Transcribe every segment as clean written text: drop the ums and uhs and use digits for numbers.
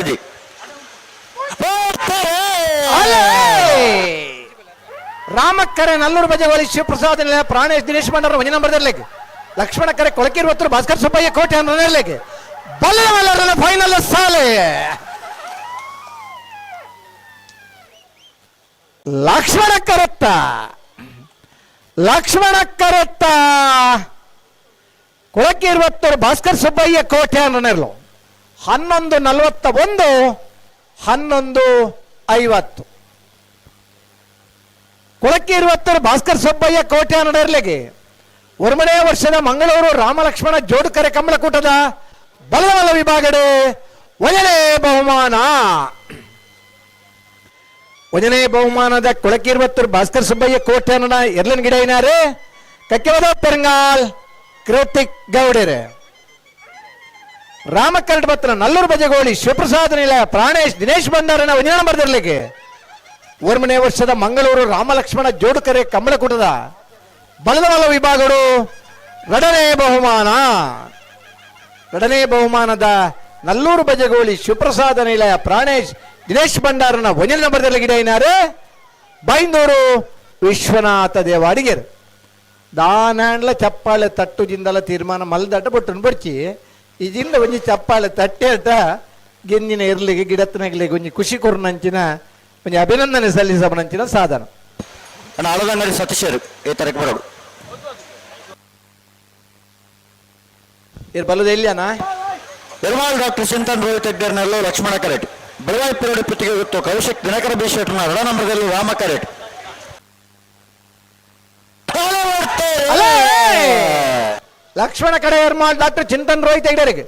ವರದಿ. ರಾಮಕ್ಕರೆ ನಲ್ಲೂರು ಬಜೆಗೋಳಿ ಶಿವಪ್ರಸಾದ್ ನಿಲಯ ಪ್ರಾಣೇಶ್ ದಿನೇಶ್ ಬಂಡಾರ ಒಂಜಿ ನಂಬರ್ ಇರಲಿಕ್ಕೆ ಲಕ್ಷ್ಮಣಕ್ಕರೆ ಕೊಳಕಿರುವತ್ತರು ಭಾಸ್ಕರ್ ಸುಬ್ಬಯ್ಯ ಕೋಟೆ ಅಂದ್ರೆ ಇರಲಿಕ್ಕೆ ಬಲ್ಲ ಫೈನಲ್ ಸಾಲೆ ಲಕ್ಷ್ಮಣಕ್ಕರತ್ತ ಕೊಳಕಿರುವತ್ತರು ಭಾಸ್ಕರ್ ಸುಬ್ಬಯ್ಯ ಕೋಟೆ ಅಂದ್ರೆ 11:41 11:50 ಕೊಳಕ್ಕೆ 20 ಭಾಸ್ಕರ್ ಸುಬ್ಬಯ್ಯ ಕೋಟೆ ನಡೆಯಲಿಗೆ ಒರ್ಮನೇ ವರ್ಷದ ಮಂಗಳೂರು ರಾಮಲಕ್ಷ್ಮಣ ಜೋಡುಕರೆ ಕಮಲಕೂಟದ ಬಲವಲ ವಿಭಾಗಡೆ ಒಂದನೇ ಬಹುಮಾನದ ಕೊಳಕ್ಕೆ 20 ಭಾಸ್ಕರ್ ಸುಬ್ಬಯ್ಯ ಕೋಟೆ ಅನ್ನ ಎರ್ಲನ್ ಗಿಡ ಏನಾರೆ ಕಕ್ಕೆವದ ಪೆರಂಗಾಲ್ ಕೃತಿಕ್ ಗೌಡರೆ ರಾಮಕರಡ್ ಬತ್ರ ನಲ್ಲೂರು ಬಜೆಗೋಳಿ ಶಿವಪ್ರಸಾದ್ ನಿಲಯ ಪ್ರಾಣೇಶ್ ದಿನೇಶ್ ಭಂಡಾರನ ಒಂದನೇ ನಂಬರ್ ಇರಲಿಕ್ಕೆ ಒರ್ಮನೇ ವರ್ಷದ ಮಂಗಳೂರು ರಾಮಲಕ್ಷ್ಮಣ ಜೋಡುಕರೆ ಕಮಲಕೂಟದ ಬಲದವಲ ವಿಭಾಗಗಳು ಎರಡನೇ ಬಹುಮಾನದ ನಲ್ಲೂರು ಬಜೆಗೋಳಿ ಶಿವಪ್ರಸಾದ ನಿಲಯ ಪ್ರಾಣೇಶ್ ದಿನೇಶ್ ಭಂಡಾರನ ಒಂದನೇ ನಂಬರ್ದಲ್ಲಿ ಗಿಡ ಏನಾರೆ ಬೈಂದೂರು ವಿಶ್ವನಾಥ ದೇವಾಡಿಗೆರು ದಾನಾಂಡ್ಲ ಚಪ್ಪಾಳೆ ತಟ್ಟು ಜಿಂದಲ ತೀರ್ಮಾನ ಮಲ್ದಟ್ಟ ಬೊಟ್ಟು ಬರ್ಚಿ ಇದಿಂದ ಒಂಜಿ ಚಪ್ಪಾಳೆ ತಟ್ಟೆ ಅಟ ಗೆಂಜಿನ ಇರ್ಲಿಗೆ ಗಿಡತ್ತನಾಗ್ಲಿಗೆ ಒಂಜಿ ಖುಷಿ ಕೊರ್ನಂಚಿನ ಒಂಜಿ ಅಭಿನಂದನೆ ಸಲ್ಲಿಸಬನಂಚಿನ ಸಾಧನ ಅಳದಂಗಡಿ ಸತೀಶರು ಈ ತರಕ್ಕೆ ಬರೋದು ಇರ್ ಬಲ್ಲದ ಎಲ್ಲಿಯಾನ ಎರ್ಮಾಲ್ ಡಾಕ್ಟರ್ ಚಿಂತನ್ ರೋಹಿತ್ ಹೆಗ್ಗರ್ನಲ್ಲೂ ಲಕ್ಷ್ಮಣ ಕರೆಟ್ ಬೆಳವಾಯಿ ಪಿರೋಡಿ ಪುತ್ತಿಗೆ ಗೊತ್ತು ಕೌಶಿಕ್ ದಿನಕರ ಬೀಶೆಟ್ನ 2 ನಂಬರ್ದಲ್ಲಿ ರಾಮ ಕರೆಟ್ ಲಕ್ಷ್ಮಣ ಕಡೆ ಎರ್ಮಾಲ್ ಡಾಕ್ಟರ್ ಚಿಂತನ್ ರೋಹಿತ್ ಹೆಗ್ಗರಿಗೆ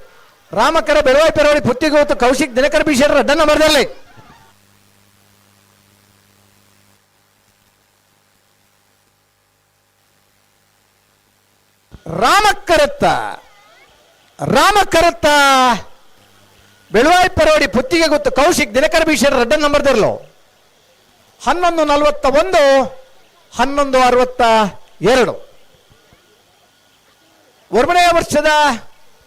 ರಾಮಕರ ಬೆಳವಾಯಿ ಪಿರೋಡಿ ಪುತ್ತಿಗೆ ಗೊತ್ತು ಕೌಶಿಕ್ ದಿನಕರ ಬೀಶೆಟ್ರ 2 ನಂಬರ್ದಲ್ಲಿ ರಾಮಕರತ್ತ ಬೆಳವಾಯಿ ಪರೋಡಿ ಪುತ್ತಿಗೆ ಗೊತ್ತು ಕೌಶಿಕ್ ದಿನಕರ ಬೀಶರ್ 2 ನಂಬರ್ ಇರಲು 11:41 11:62 ಒರ್ಮನೆಯ ವರ್ಷದ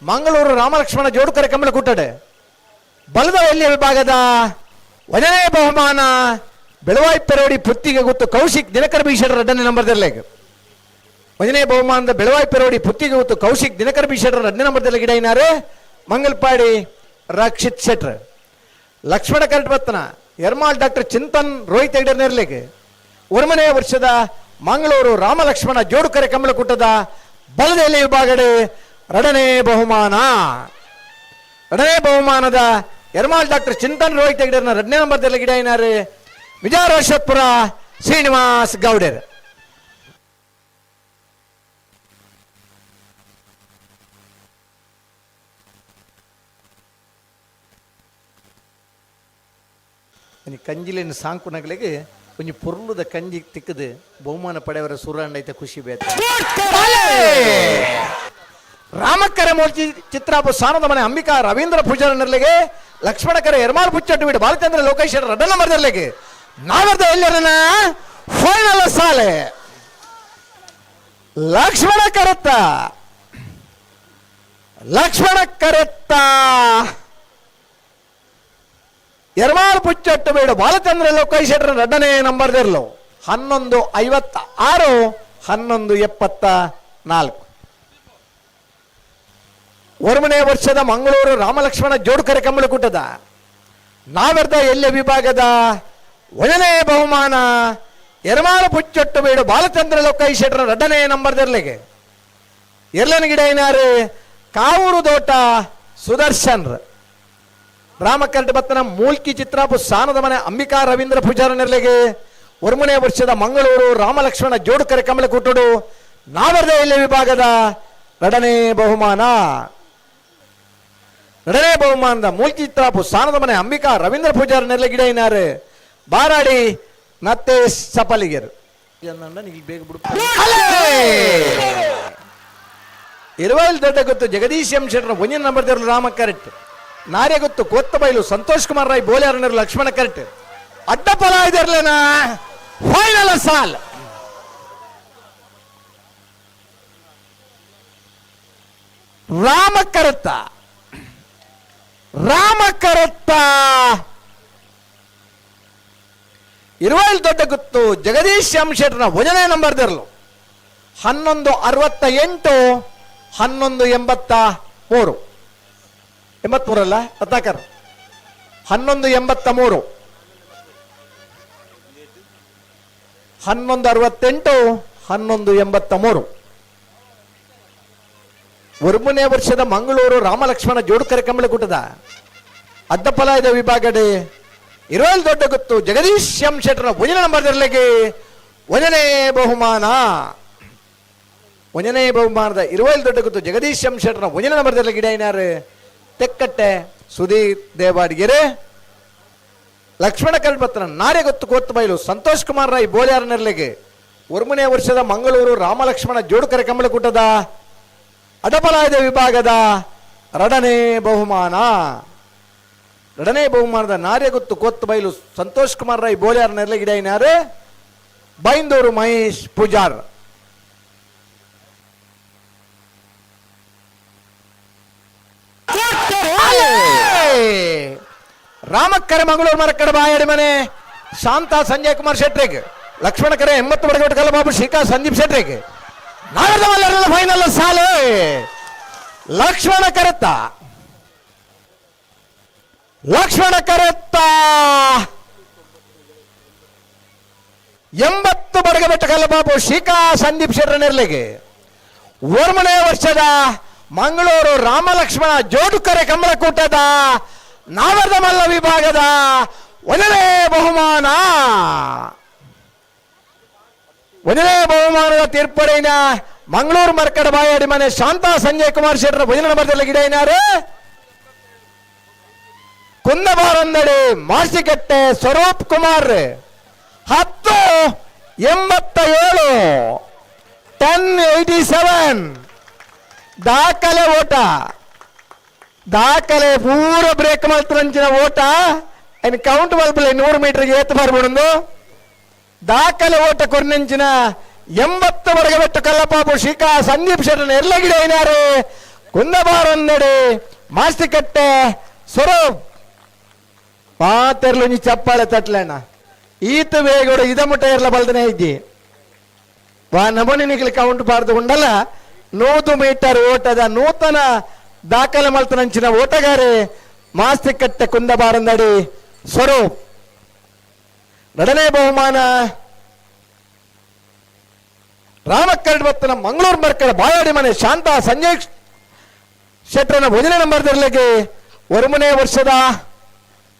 ಮಂಗಳೂರು ರಾಮಲಕ್ಷ್ಮಣ ಜೋಡುಕರೆ ಕಮಲಕೂಟಡೆ ಬಲದ ಎಲ್ಲಿಯ ವಿಭಾಗದ ಒಂದನೇ ಬಹುಮಾನ ಬೆಳವಾಯಿ ಪರೋಡಿ ಪುತ್ತಿಗೆ ಗೊತ್ತು ಕೌಶಿಕ್ ದಿನಕರ ಬೀಶರ್ 2 ನಂಬರ್ ಇರಲಿ ಒಂದನೇ ಬಹುಮಾನದ ಬೆಳವಾಯಿ ಪೆರೋಡಿ ಪುತ್ತಿಗೆ ಗೊತ್ತು ಕೌಶಿಕ್ ದಿನಕರ ಬೀಶೆಟ್ರ 2 ನಂಬರ್ದಲ್ಲಿ ಗಿಡ ಏನಾರೆ ಮಂಗಲ್ಪಾಡಿ ರಕ್ಷಿತ್ ಶೆಟ್ರ್ ಲಕ್ಷ್ಮಣ ಕರಟ್ಬತ್ತನ ಎರ್ಮಾಲ್ ಡಾಕ್ಟರ್ ಚಿಂತನ್ ರೋಹಿತ್ ಹೆಗ್ಡರ್ ನೆರ್ಲಿಗೆ ಒರ್ಮನೆಯ ವರ್ಷದ ಮಂಗಳೂರು ರಾಮಲಕ್ಷ್ಮಣ ಜೋಡುಕರೆ ಕಮಲಕೂಟದ ಬಲದಲ್ಲಿ ವಿಭಾಗಡೆ 2ನೇ ಬಹುಮಾನದ ಎರ್ಮಾಲ್ ಡಾಕ್ಟರ್ ಚಿಂತನ್ ರೋಹಿತ್ ಹೆಗ್ಡರ್ನ 2ನೇ ನಂಬರ್ದಲ್ಲಿ ಗಿಡ ಏನಾರೆ ವಿಜಯರಾಜಪುರ ಶ್ರೀನಿವಾಸ್ ಗೌಡರ್ ಕಂಜಿಲಿನ ಸಾಂಕುನಗಳಿಗೆ ಒಂಜಿ ಪೊರ್ಲುದ ಕಂಜಿ ತಿಕ್ಕದು ಬಹುಮಾನ ಪಡೆಯವರ ಸುರಂಡೈತೆ ಖುಷಿ ಬೇತ ರಾಮಕ್ಕರೆ ಮೋರ್ಚಿ ಚಿತ್ರಾಪು ಸಾನದ ಮನೆ ಅಂಬಿಕಾ ರವೀಂದ್ರ ಪೂಜಾರನರ್ಲಿಗೆ ಲಕ್ಷ್ಮಣಕರೆ ಎರ್ಮಾಲ್ ಪುಚ್ಚಟ್ಟು ಬಿಡು ಬಾಲಚಂದ್ರ ಲೋಕೇಶ್ವರ 2 ನಂಬರ್ದಲ್ಲಿಗೆ ನಾವರ್ದ ಎಲ್ಲರನ್ನ ಫೈನಲ್ ಸಾಲೆ ಲಕ್ಷ್ಮಣ ಕರತ್ತ ಎರ್ಮಾಲ್ ಪುಚ್ಚಟ್ಟು ಬೇಡು ಬಾಲಚಂದ್ರ ಲೋಕೇಶ್ವರ 2ನೇ ನಂಬರ್ ಇರಲು 11:56 11:74 ಒರ್ಮನೇ ವರ್ಷದ ಮಂಗಳೂರು ರಾಮಲಕ್ಷ್ಮಣ ಜೋಡುಕರೆ ಕಮಲಕೂಟದ ನಾವೆರ್ದ ಎಲ್ಲಿಯ ವಿಭಾಗದ 1ನೇ ಬಹುಮಾನ ಎರ್ಮಾಲ್ ಪುಚ್ಚಟ್ಟು ಬೇಡು ಬಾಲಚಂದ್ರ ಲೋಕೇಶ್ವರ 2ನೇ ನಂಬರ್ ಇರಲಿಗೆ ಎರ್ಲನ ಗಿಡ ಏನಾರು ಕಾವೂರು ದೋಟ ಸುದರ್ಶನ್ ರಾಮಕರಡ್ ಬತ್ತನ ಮೂಲ್ಕಿ ಚಿತ್ರಾಪು ಸಾನದ ಮನೆ ಅಂಬಿಕಾ ರವೀಂದ್ರ ಪೂಜಾರ ನೆರಳಿಗೆ ಒರ್ಮನೇ ವರ್ಷದ ಮಂಗಳೂರು ರಾಮಲಕ್ಷ್ಮಣ ಜೋಡುಕರೆ ಕಮಲಕೂಟಡು ನಾವರ್ದ ಎಲ್ಲಿ ವಿಭಾಗದ 2ನೇ ಬಹುಮಾನದ ಮೂಲ್ಕಿ ಚಿತ್ರಾಪು ಸಾನದ ಮನೆ ಅಂಬಿಕಾ ರವೀಂದ್ರ ಪೂಜಾರ ನೆರಳಿ ಗಿಡ ಏನಾರು ಬಾರಾಡಿ ನತ್ತೇಶ್ ಸಪಲಿಗೆರು ಬೇಗ ಬಿಡು ಇರುವಲ್ ದೊಡ್ಡ ಗೊತ್ತು ಜಗದೀಶ್ ಎಂ ಶೆಟ್ರ 1ನೇ ನಂಬರ್ ಇರಲು ರಾಮಕರಟ್ ನಾರೇ ಗೊತ್ತು ಕೊತ್ತ ಬೈಲು ಸಂತೋಷ್ ಕುಮಾರ್ ರಾಯ್ ಬೋಲಿಯಾರನರು ಲಕ್ಷ್ಮಣ ಕರೆಟ್ ಅಡ್ಡಪಲ ಇದರ್ಲೇನ ಫೈನಲ್ ಸಾಲ್ ರಾಮಕರತ್ತ ಇರುವೈಲ್ ದೊಡ್ಡ ಗುತ್ತು ಜಗದೀಶ್ ಎಂ ಶೆಟ್ರನ 1ನೇ ನಂಬರ್ದಿರಲು 1168 1183 83 ಅಲ್ಲ ರತ್ನಾಕರ್ 1183 1168 1183 ವರ್ಮುನೇ ವರ್ಷದ ಮಂಗಳೂರು ರಾಮಲಕ್ಷ್ಮಣ ಜೋಡುಕರೆ ಕಂಬಳಕೂಟದ ಅಡ್ಡಪಲಾಯದ ವಿಭಾಗಡೆ ಇರೋಲ್ ದೊಡ್ಡ ಗುತ್ತು ಜಗದೀಶ್ ಎಂ ಶೆಟ್ರನ 1ನೇ ನಂಬರ್ದಿರಲಿಗೆ 1ನೇ ಬಹುಮಾನ 1ನೇ ಬಹುಮಾನದ ಇರುವೈಲ್ ದೊಡ್ಡ ಗುತ್ತು ಜಗದೀಶ್ ಎಂ ಶೆಟ್ರನ 1ನೇ ನಂಬರ್ದಿರಲಿಗೆ ಇಡೈನಾರು ತೆಕ್ಕಟ್ಟೆ ಸುಧೀರ್ ದೇವಾಡಿಗೆರೆ ಲಕ್ಷ್ಮಣ ಕಲ್ಪತ್ರ ನಾರೆ ಗೊತ್ತು ಕೋತ್ತು ಬಯಲು ಸಂತೋಷ್ ಕುಮಾರ್ ರಾಯ್ ಬೋಳ್ಯಾರ ನೆರಳಿಗೆ ವರ್ಮುನೇ ವರ್ಷದ ಮಂಗಳೂರು ರಾಮಲಕ್ಷ್ಮಣ ಜೋಡುಕರೆ ಕಂಬಳಕೂಟದ ಅಡಪಲಾಯದ ವಿಭಾಗದ 2ನೇ ಬಹುಮಾನ 2ನೇ ಬಹುಮಾನದ ನಾರೆ ಗೊತ್ತು ಕೋತ್ತು ಬಯಲು ಸಂತೋಷ್ ಕುಮಾರ್ ರಾಯ್ ಬೋಳ್ಯಾರ ನೆರಳಿಗೆ ಇಡೈನಾರು ಬೈಂದೂರು ಮಹೇಶ್ ಪೂಜಾರ್ ರಾಮಕ್ಕರೆ ಮಂಗಳೂರು ಮರಕ್ಕಡ ಬಾಯಡಿ ಮನೆ ಶಾಂತ ಸಂಜಯ್ ಕುಮಾರ್ ಶೆಟ್ರಿಗೆ ಲಕ್ಷ್ಮಣ ಕರೆ 80 ಬಡಗಟ್ಟು ಕಲ್ಲಬಾಬು ಶ್ರೀಕಾ ಸಂದೀಪ್ ಶೆಟ್ರಿಗೆ ನಾಳೆ ಫೈನಲ್ ಸಾಲು ಲಕ್ಷ್ಮಣ ಕರೆತ್ತ 80 ಬಡಗಬೆಟ್ಟ ಕಲ್ಲಬಾಬು ಶ್ರೀಕಾ ಸಂದೀಪ್ ಶೆಟ್ರ ನೆರಳಿಗೆ ವರ್ಮನೇ ವರ್ಷದ ಮಂಗಳೂರು ರಾಮಲಕ್ಷ್ಮಣ ಜೋಡುಕರೆ ಕಂಬಳಕೂಟದ ನಾವರ್ದ ಮಲ್ಲ ವಿಭಾಗದ 1ನೇ ಬಹುಮಾನ 1ನೇ ಬಹುಮಾನದ ತೀರ್ಪಡೆಯ ಮಂಗಳೂರು ಮರ್ಕಡ ಬಾಯಾಡಿ ಮನೆ ಶಾಂತ ಸಂಜಯ್ ಕುಮಾರ್ ಶೆಟ್ರ 1ನೇ ನಂಬರ್ದಲ್ಲಿ ಗಿಡೈನಾರು ಕುಂದಬಾರಂದಡಿ ಮಾರ್ಸಿಕಟ್ಟೆ ಸ್ವರೂಪ್ ಕುಮಾರ್ 1087 1087 ದಾಖಲೆ ಓಟ ದಾಖಲೆ ಪೂರ ಬ್ರೇಕ್ ಮಾಡ್ತಾರಂಚಿನ ಓಟ ಇನ್ನು ಕೌಂಟ್ ಬಲ್ಬಲ್ಲಿ 100 ಮೀಟರ್ಗೆ ಏತ್ತು ಬರ್ಬಿಡೊಂದು ದಾಖಲೆ ಓಟ ಕೊರ್ನೆಂಚಿನ 80 ಬಡಗಬೆಟ್ಟು ಕಲ್ಲಪಾಪು ಶ್ರೀಕಾ ಸಂದೀಪ್ ಶೆಟ್ರನ ಎಲ್ಲಗಿಡ ಏನಾರು ಕುಂದಬಾರಂದಡಿ ಮಾಸ್ತಿಕಟ್ಟೆ ಸ್ವರೂಪ್ ಪಾತೆರ್ಲು ಚಪ್ಪಾಳೆ ತಟ್ಲಣ್ಣ ಈತ ಬೇಗೋಡು ಇದ ಮುಟ್ಟ ಇರ್ಲ ಬಲ್ದನೆ ಇದ್ದಿ ವಾ ನಮೂನಿಗಳು ಕೌಂಟ್ ಬಾರ್ದು ಉಂಡಲ್ಲ 100 ಮೀಟರ್ ಓಟದ ನೂತನ ದಾಖಲೆ ಮಲ್ತನಂಚಿನ ಓಟಗಾರೆ ಮಾಸ್ತಿಕಟ್ಟೆ ಕುಂದಬಾರಂದಡಿ ಸ್ವರೂಪ್ 2ನೇ ಬಹುಮಾನ ರಾಮಕರಡ್ಬತ್ತನ ಮಂಗಳೂರು ಮರ್ಕಡ ಬಾಯಾಡಿ ಮನೆ ಶಾಂತ ಸಂಜಯ್ ಶೆಟ್ರನ 1ನೇ ನಂಬರ್ದಿರಲಿಗೆ ವರ್ಮನೇ ವರ್ಷದ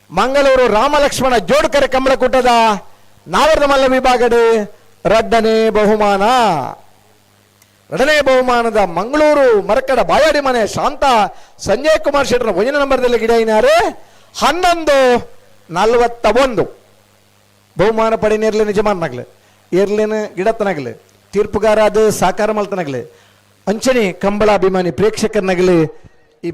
ಮಂಗಳೂರು ರಾಮಲಕ್ಷ್ಮಣ ಜೋಡುಕರೆ ಕಂಬಳಕೂಟದ ನಾವರ್ದ ಮಲ್ಲ ವಿಭಾಗದ 2ನೇ ಬಹುಮಾನ 2ನೇ ಬಹುಮಾನದ ಮಂಗಳೂರು ಮರಕಡ ಬಾಯಾಡಿ ಮನೆ ಶಾಂತ ಸಂಜಯ್ ಕುಮಾರ್ ಶೆಟ್ರನ 1ನೇ ನಂಬರ್ದಲ್ಲಿ ಗಿಡೈನಾರು 1141 ಬಹುಮಾನ ಪಡೆಯಿರ್ಲಿ ನಿಜಮಾನನಾಗ್ಲಿ ಇರ್ಲಿನ ಗಿಡತನಾಗ್ಲಿ ತೀರ್ಪುಗಾರ ಅದು ಸಾಕಾರ ಮಲ್ತನಾಗ್ಲಿ ಅಂಚನೆ ಕಂಬಳ ಅಭಿಮಾನಿ ಪ್ರೇಕ್ಷಕರನಾಗ್ಲಿ ಈ